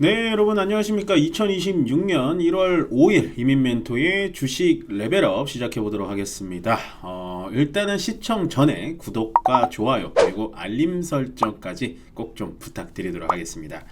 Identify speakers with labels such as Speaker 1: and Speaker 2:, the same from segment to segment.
Speaker 1: 네, 여러분 안녕하십니까? 2026년 1월 5일 이민멘토의 주식 레벨업 시작해 보도록 하겠습니다. 일단은 시청 전에 구독과 좋아요 그리고 알림 설정까지 꼭 좀 부탁드리도록 하겠습니다.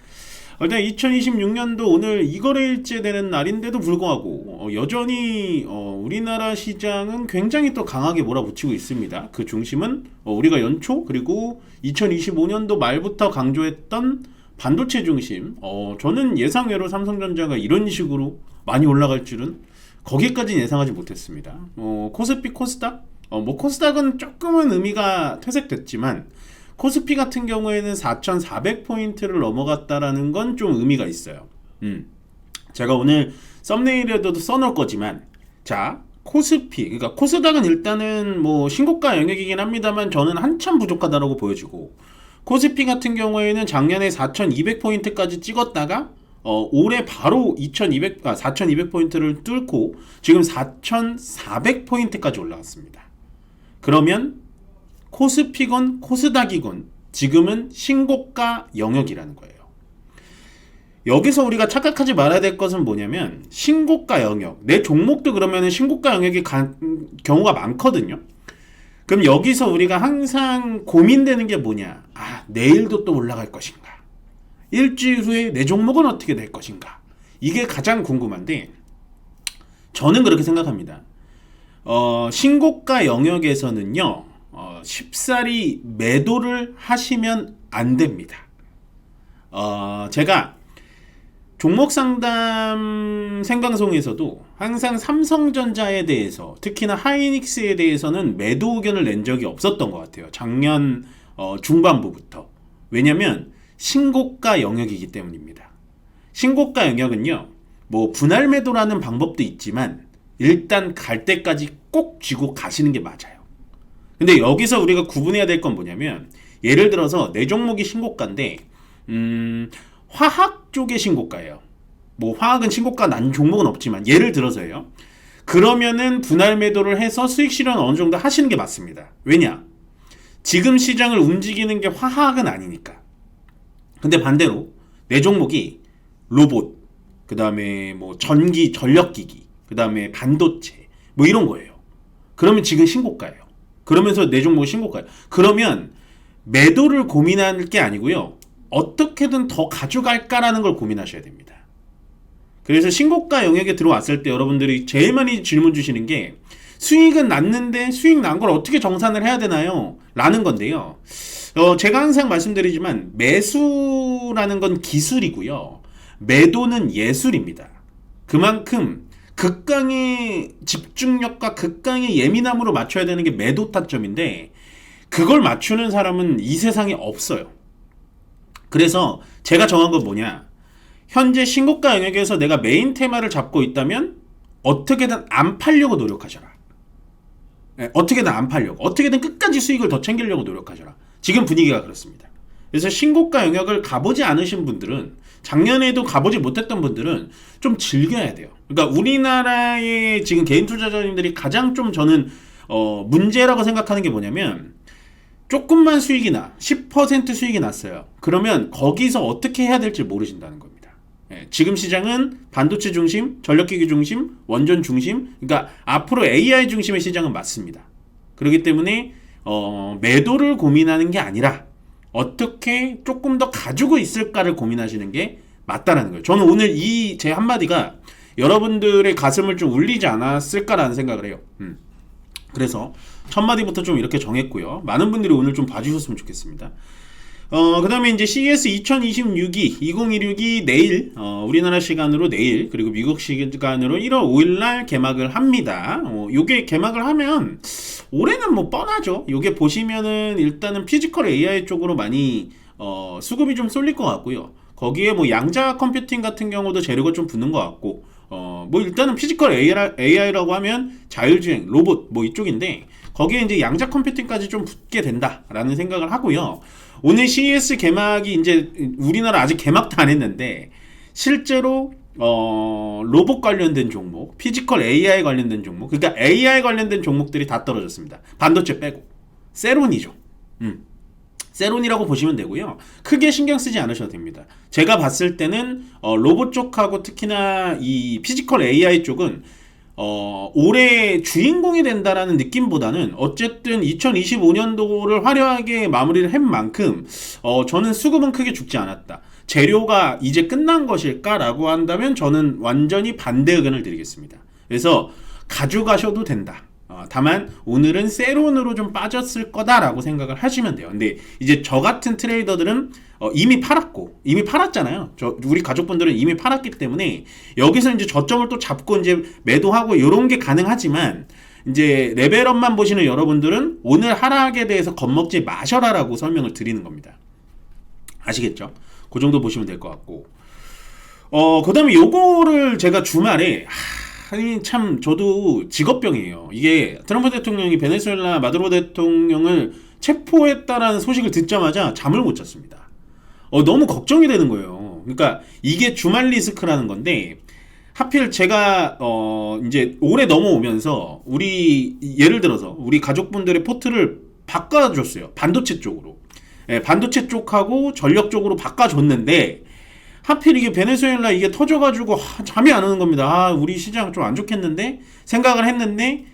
Speaker 1: 일단 2026년도 오늘 이거래일째 되는 날인데도 불구하고 여전히 우리나라 시장은 굉장히 또 강하게 몰아붙이고 있습니다. 그 중심은 우리가 연초 그리고 2025년도 말부터 강조했던 반도체 중심. 저는 예상외로 삼성전자가 이런 식으로 많이 올라갈 줄은 거기까지는 예상하지 못했습니다. 코스피, 코스닥? 코스닥은 조금은 의미가 퇴색됐지만 코스피 같은 경우에는 4,400포인트를 넘어갔다라는 건 좀 의미가 있어요. 제가 오늘 썸네일에도 써놓을 거지만, 자, 코스피, 그러니까 코스닥은 일단은 뭐 신고가 영역이긴 합니다만 저는 한참 부족하다라고 보여지고, 코스피 같은 경우에는 작년에 4,200포인트까지 찍었다가 올해 바로 4,200포인트를 뚫고 지금 4,400포인트까지 올라갔습니다. 그러면 코스피건 코스닥이건 지금은 신고가 영역이라는 거예요. 여기서 우리가 착각하지 말아야 될 것은 뭐냐면 신고가 영역, 내 종목도 그러면 신고가 영역이 경우가 많거든요. 그럼 여기서 우리가 항상 고민되는 게 뭐냐? 내일도 또 올라갈 것인가? 일주일 후에 내 종목은 어떻게 될 것인가? 이게 가장 궁금한데 저는 그렇게 생각합니다. 신고가 영역에서는요, 쉽사리 매도를 하시면 안 됩니다. 제가 종목 상담 생방송에서도 항상 삼성전자에 대해서 특히나 하이닉스에 대해서는 매도 의견을 낸 적이 없었던 것 같아요. 작년 중반부부터. 왜냐면 신고가 영역이기 때문입니다. 신고가 영역은요, 뭐 분할 매도라는 방법도 있지만 일단 갈 때까지 꼭 쥐고 가시는 게 맞아요. 근데 여기서 우리가 구분해야 될 건 뭐냐면 예를 들어서 내 종목이 신고가인데 화학 쪽의 신고가예요. 뭐 화학은 신고가 난 종목은 없지만 예를 들어서요. 그러면은 분할 매도를 해서 수익 실현 어느 정도 하시는 게 맞습니다. 왜냐? 지금 시장을 움직이는 게 화학은 아니니까. 근데 반대로 내 종목이 로봇, 그 다음에 뭐 전기, 전력기기, 그 다음에 반도체, 뭐 이런 거예요. 그러면 지금 신고가예요. 그러면서 내 종목이 신고가예요. 그러면 매도를 고민할 게 아니고요. 어떻게든 더 가져갈까라는 걸 고민하셔야 됩니다. 그래서 신고가 영역에 들어왔을 때 여러분들이 제일 많이 질문 주시는 게 수익은 났는데 수익 난 걸 어떻게 정산을 해야 되나요? 라는 건데요. 제가 항상 말씀드리지만 매수라는 건 기술이고요. 매도는 예술입니다. 그만큼 극강의 집중력과 극강의 예민함으로 맞춰야 되는 게 매도 타점인데 그걸 맞추는 사람은 이 세상에 없어요. 그래서 제가 정한 건 뭐냐? 현재 신고가 영역에서 내가 메인 테마를 잡고 있다면 어떻게든 안 팔려고 노력하셔라. 어떻게든 안 팔려고. 어떻게든 끝까지 수익을 더 챙기려고 노력하셔라. 지금 분위기가 그렇습니다. 그래서 신고가 영역을 가보지 않으신 분들은, 작년에도 가보지 못했던 분들은 좀 즐겨야 돼요. 그러니까 우리나라의 지금 개인 투자자님들이 가장 좀 저는 문제라고 생각하는 게 뭐냐면 조금만 수익이 나, 10% 수익이 났어요. 그러면 거기서 어떻게 해야 될지 모르신다는 겁니다. 지금 시장은 반도체 중심, 전력기기 중심, 원전 중심, 그러니까 앞으로 AI 중심의 시장은 맞습니다. 그렇기 때문에 매도를 고민하는 게 아니라 어떻게 조금 더 가지고 있을까를 고민하시는 게 맞다라는 거예요. 저는 오늘 이 제 한마디가 여러분들의 가슴을 좀 울리지 않았을까라는 생각을 해요. 그래서 첫 마디부터 좀 이렇게 정했고요. 많은 분들이 오늘 좀 봐주셨으면 좋겠습니다. 그 다음에 이제 CES 2026이 내일, 우리나라 시간으로 내일, 그리고 미국 시간으로 1월 5일날 개막을 합니다. 요게 개막을 하면, 올해는 뭐 뻔하죠. 요게 보시면은 일단은 피지컬 AI 쪽으로 많이, 수급이 좀 쏠릴 것 같고요. 거기에 뭐 양자 컴퓨팅 같은 경우도 재료가 좀 붙는 것 같고, 뭐 일단은 피지컬 AI라고 하면 자율주행, 로봇 뭐 이쪽인데, 거기에 이제 양자 컴퓨팅까지 좀 붙게 된다라는 생각을 하고요. 오늘 CES 개막이 이제 우리나라 아직 개막도 안 했는데 실제로 로봇 관련된 종목, 피지컬 AI 관련된 종목, 그러니까 AI 관련된 종목들이 다 떨어졌습니다. 반도체 빼고 세론이죠. 세론이라고 보시면 되고요. 크게 신경 쓰지 않으셔도 됩니다. 제가 봤을 때는 로봇 쪽하고 특히나 이 피지컬 AI 쪽은 올해 주인공이 된다라는 느낌보다는 어쨌든 2025년도를 화려하게 마무리를 한 만큼 저는 수급은 크게 죽지 않았다. 재료가 이제 끝난 것일까라고 한다면 저는 완전히 반대 의견을 드리겠습니다. 그래서 가져가셔도 된다. 다만 오늘은 세론으로 좀 빠졌을 거다라고 생각을 하시면 돼요. 근데 이제 저 같은 트레이더들은 이미 팔았잖아요. 우리 가족분들은 이미 팔았기 때문에 여기서 이제 저점을 또 잡고 이제 매도하고 이런 게 가능하지만 이제 레벨업만 보시는 여러분들은 오늘 하락에 대해서 겁먹지 마셔라라고 설명을 드리는 겁니다. 아시겠죠? 그 정도 보시면 될 것 같고 그 다음에 요거를 제가 주말에 아니 참 저도 직업병이에요. 이게 트럼프 대통령이 베네수엘라 마두로 대통령을 체포했다라는 소식을 듣자마자 잠을 못 잤습니다. 너무 걱정이 되는 거예요. 그러니까 이게 주말 리스크라는 건데 하필 제가 이제 올해 넘어오면서 우리 예를 들어서 우리 가족분들의 포트를 바꿔줬어요. 반도체 쪽으로. 반도체 쪽하고 전력 쪽으로 바꿔줬는데 하필 이게 베네수엘라 이게 터져가지고 잠이 안 오는 겁니다. 우리 시장 좀 안 좋겠는데 생각을 했는데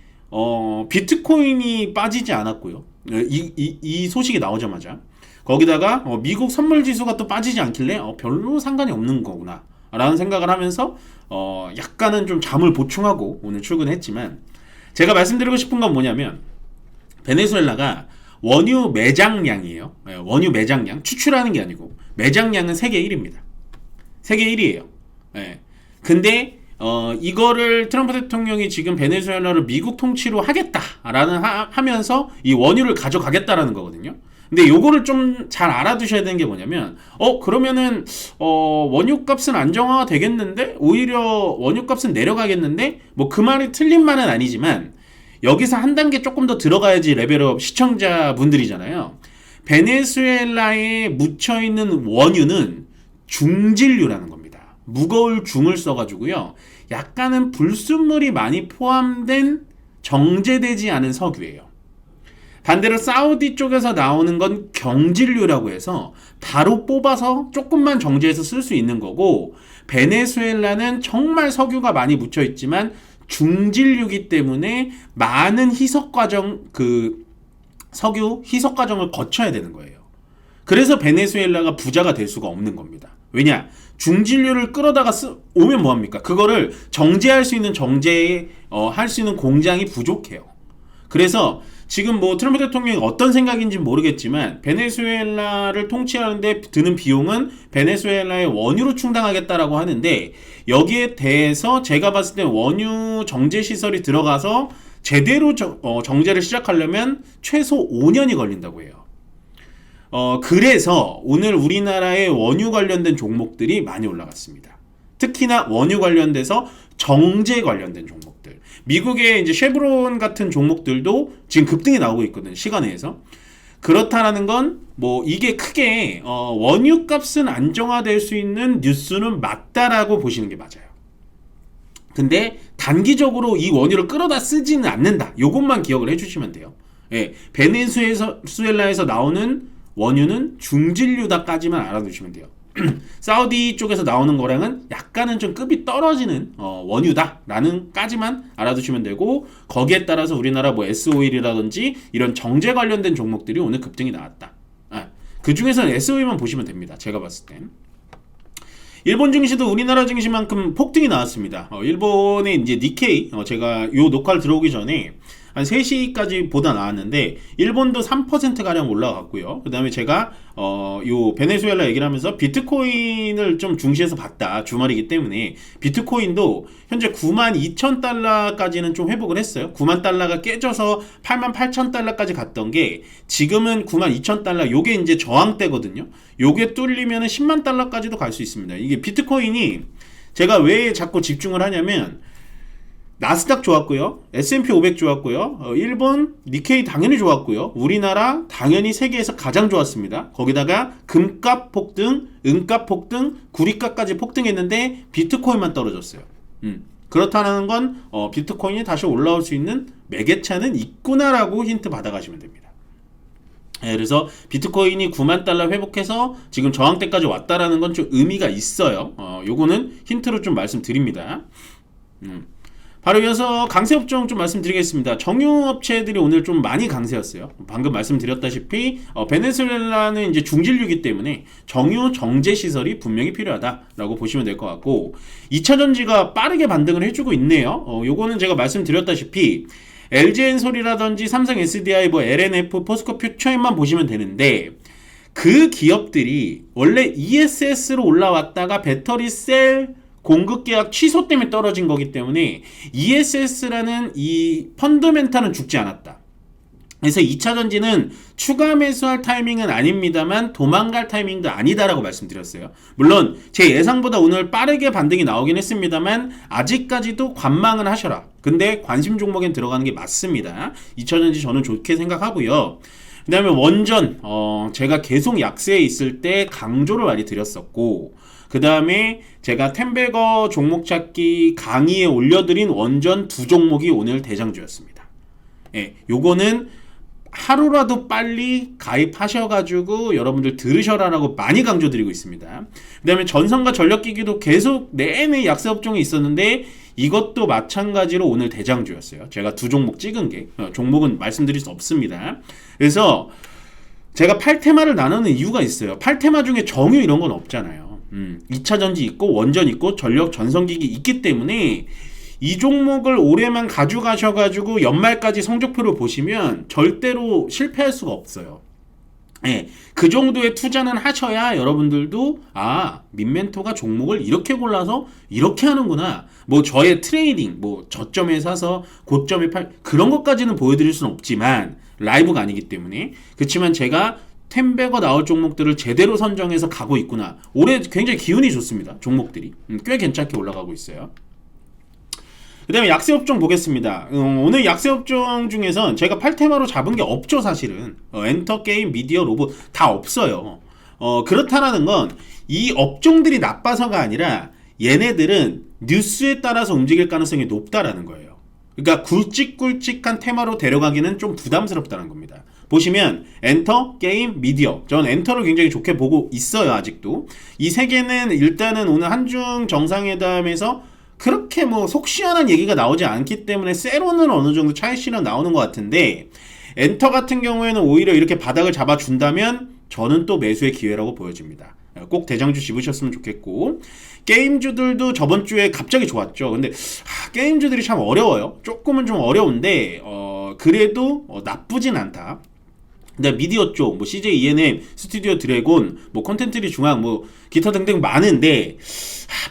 Speaker 1: 비트코인이 빠지지 않았고요. 이 소식이 나오자마자 거기다가 미국 선물 지수가 또 빠지지 않길래 별로 상관이 없는 거구나 라는 생각을 하면서 약간은 좀 잠을 보충하고 오늘 출근했지만 제가 말씀드리고 싶은 건 뭐냐면 베네수엘라가 원유 매장량이에요. 원유 매장량 추출하는 게 아니고 매장량은 세계 1위입니다. 세계 1위예요. 근데 이거를 트럼프 대통령이 지금 베네수엘라를 미국 통치로 하겠다라는 하면서 이 원유를 가져가겠다라는 거거든요. 근데 요거를 좀 잘 알아두셔야 되는 게 뭐냐면 그러면은 원유값은 안정화가 되겠는데 오히려 원유값은 내려가겠는데 뭐 그 말이 틀린 말은 아니지만 여기서 한 단계 조금 더 들어가야지 레벨업 시청자분들이잖아요. 베네수엘라에 묻혀있는 원유는 중진류라는 겁니다. 무거울 중을 써가지고요. 약간은 불순물이 많이 포함된 정제되지 않은 석유예요. 반대로 사우디 쪽에서 나오는 건 경질류라고 해서 바로 뽑아서 조금만 정제해서 쓸 수 있는 거고 베네수엘라는 정말 석유가 많이 묻혀 있지만 중진류이기 때문에 많은 희석 과정 석유 희석 과정을 거쳐야 되는 거예요. 그래서 베네수엘라가 부자가 될 수가 없는 겁니다. 왜냐? 중진류를 끌어다가 오면 뭐합니까? 그거를 정제할 수 있는 할 수 있는 공장이 부족해요. 그래서 지금 뭐 트럼프 대통령이 어떤 생각인지 모르겠지만 베네수엘라를 통치하는데 드는 비용은 베네수엘라의 원유로 충당하겠다라고 하는데 여기에 대해서 제가 봤을 때 원유 정제 시설이 들어가서 제대로 정제를 시작하려면 최소 5년이 걸린다고 해요. 그래서 오늘 우리나라의 원유 관련된 종목들이 많이 올라갔습니다. 특히나 원유 관련돼서 정제 관련된 종목들. 미국의 이제 쉐브론 같은 종목들도 지금 급등이 나오고 있거든요. 시간에서. 그렇다라는 건 뭐 이게 크게 원유 값은 안정화될 수 있는 뉴스는 맞다라고 보시는 게 맞아요. 근데 단기적으로 이 원유를 끌어다 쓰지는 않는다. 요것만 기억을 해주시면 돼요. 베네수엘라에서 나오는 원유는 중진류다까지만 알아두시면 돼요. 사우디 쪽에서 나오는 거랑은 약간은 좀 급이 떨어지는 원유다라는 까지만 알아두시면 되고 거기에 따라서 우리나라 뭐 S-오일이라든지 이런 정제 관련된 종목들이 오늘 급등이 나왔다. 그 중에서는 S-오일만 보시면 됩니다. 제가 봤을 땐. 일본 증시도 우리나라 증시만큼 폭등이 나왔습니다. 일본의 이제 니케이, 제가 요 녹화를 들어오기 전에 한 3시까지 보다 나왔는데 일본도 3%가량 올라갔고요. 그 다음에 제가 요 베네수엘라 얘기를 하면서 비트코인을 좀 중시해서 봤다. 주말이기 때문에 비트코인도 현재 92,000달러까지는 좀 회복을 했어요. 9만 달러가 깨져서 88,000달러까지 갔던 게 지금은 92,000달러 요게 이제 저항대거든요. 요게 뚫리면 10만 달러까지도 갈 수 있습니다. 이게 비트코인이 제가 왜 자꾸 집중을 하냐면 나스닥 좋았고요. S&P 500 좋았고요. 일본 니케이 당연히 좋았고요. 우리나라 당연히 세계에서 가장 좋았습니다. 거기다가 금값 폭등, 은값 폭등, 구리값까지 폭등했는데 비트코인만 떨어졌어요. 그렇다는 건 비트코인이 다시 올라올 수 있는 매개차는 있구나라고 힌트 받아가시면 됩니다. 그래서 비트코인이 9만 달러 회복해서 지금 저항대까지 왔다라는 건 좀 의미가 있어요. 요거는 힌트로 좀 말씀드립니다. 바로 이어서 강세 업종 좀 말씀드리겠습니다. 정유업체들이 오늘 좀 많이 강세였어요. 방금 말씀드렸다시피 베네수엘라는 이제 중진류이기 때문에 정유 정제 시설이 분명히 필요하다라고 보시면 될 것 같고 2차 전지가 빠르게 반등을 해주고 있네요. 요거는 제가 말씀드렸다시피 LG엔솔이라든지 삼성 SDI, LNF, 포스코 퓨처인만 보시면 되는데 그 기업들이 원래 ESS로 올라왔다가 배터리 셀 공급 계약 취소 때문에 떨어진 거기 때문에 ESS라는 이 펀더멘탈은 죽지 않았다. 그래서 2차 전지는 추가 매수할 타이밍은 아닙니다만 도망갈 타이밍도 아니다라고 말씀드렸어요. 물론 제 예상보다 오늘 빠르게 반등이 나오긴 했습니다만 아직까지도 관망은 하셔라. 근데 관심 종목엔 들어가는 게 맞습니다. 2차 전지 저는 좋게 생각하고요. 그 다음에 원전 제가 계속 약세에 있을 때 강조를 많이 드렸었고 그 다음에 제가 템베거 종목 찾기 강의에 올려드린 원전 두 종목이 오늘 대장주였습니다. 예, 요거는 하루라도 빨리 가입하셔가지고 여러분들 들으셔라라고 많이 강조드리고 있습니다. 그 다음에 전선과 전력기기도 계속 내내 약세 업종이 있었는데 이것도 마찬가지로 오늘 대장주였어요. 제가 두 종목 찍은 게 종목은 말씀드릴 수 없습니다. 그래서 제가 8테마를 나누는 이유가 있어요. 8테마 중에 정유 이런 건 없잖아요. 2차 전지 있고 원전 있고 전력 전선기기 있기 때문에 이 종목을 올해만 가져가셔가지고 연말까지 성적표를 보시면 절대로 실패할 수가 없어요. 예, 그 정도의 투자는 하셔야 여러분들도 민멘토가 종목을 이렇게 골라서 이렇게 하는구나. 뭐 저의 트레이딩, 뭐 저점에 사서 고점에 팔 그런 것까지는 보여드릴 수는 없지만 라이브가 아니기 때문에 그렇지만 제가 템베거 나올 종목들을 제대로 선정해서 가고 있구나. 올해 굉장히 기운이 좋습니다. 종목들이 꽤 괜찮게 올라가고 있어요. 그 다음에 약세업종 보겠습니다. 오늘 약세업종 중에선 제가 8테마로 잡은 게 없죠 사실은. 엔터, 게임, 미디어, 로봇 다 없어요. 그렇다라는 건 이 업종들이 나빠서가 아니라 얘네들은 뉴스에 따라서 움직일 가능성이 높다라는 거예요. 그러니까 굵직굵직한 테마로 데려가기는 좀 부담스럽다는 겁니다. 보시면 엔터, 게임, 미디어. 전 엔터를 굉장히 좋게 보고 있어요 아직도. 이 세 개는 일단은 오늘 한중 정상회담에서 그렇게 뭐 속 시원한 얘기가 나오지 않기 때문에 세로는 어느 정도 차익실현 나오는 것 같은데 엔터 같은 경우에는 오히려 이렇게 바닥을 잡아준다면 저는 또 매수의 기회라고 보여집니다. 꼭 대장주 집으셨으면 좋겠고 게임주들도 저번 주에 갑자기 좋았죠. 근데 게임주들이 참 어려워요. 조금은 좀 어려운데 그래도 나쁘진 않다. 근데 미디어 쪽, 뭐 CJ ENM, 스튜디오 드래곤, 뭐 콘텐츠리 중앙, 뭐 기타 등등 많은데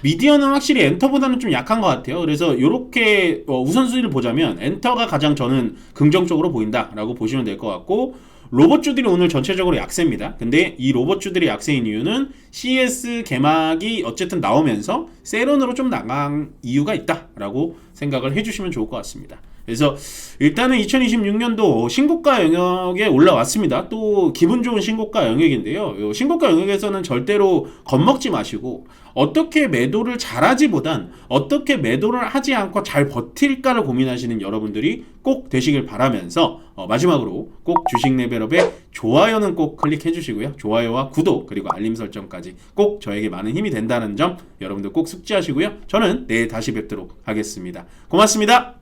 Speaker 1: 미디어는 확실히 엔터보다는 좀 약한 것 같아요. 그래서 이렇게 우선순위를 보자면 엔터가 가장 저는 긍정적으로 보인다라고 보시면 될 것 같고 로봇주들이 오늘 전체적으로 약세입니다. 근데 이 로봇주들이 약세인 이유는 CS 개막이 어쨌든 나오면서 세론으로 좀 나간 이유가 있다라고 생각을 해주시면 좋을 것 같습니다. 그래서 일단은 2026년도 신고가 영역에 올라왔습니다. 또 기분 좋은 신고가 영역인데요. 신고가 영역에서는 절대로 겁먹지 마시고 어떻게 매도를 잘하지보단 어떻게 매도를 하지 않고 잘 버틸까를 고민하시는 여러분들이 꼭 되시길 바라면서 마지막으로 꼭 주식 레벨업에 좋아요는 꼭 클릭해 주시고요. 좋아요와 구독 그리고 알림 설정까지 꼭 저에게 많은 힘이 된다는 점 여러분들 꼭 숙지하시고요. 저는 내일 다시 뵙도록 하겠습니다. 고맙습니다.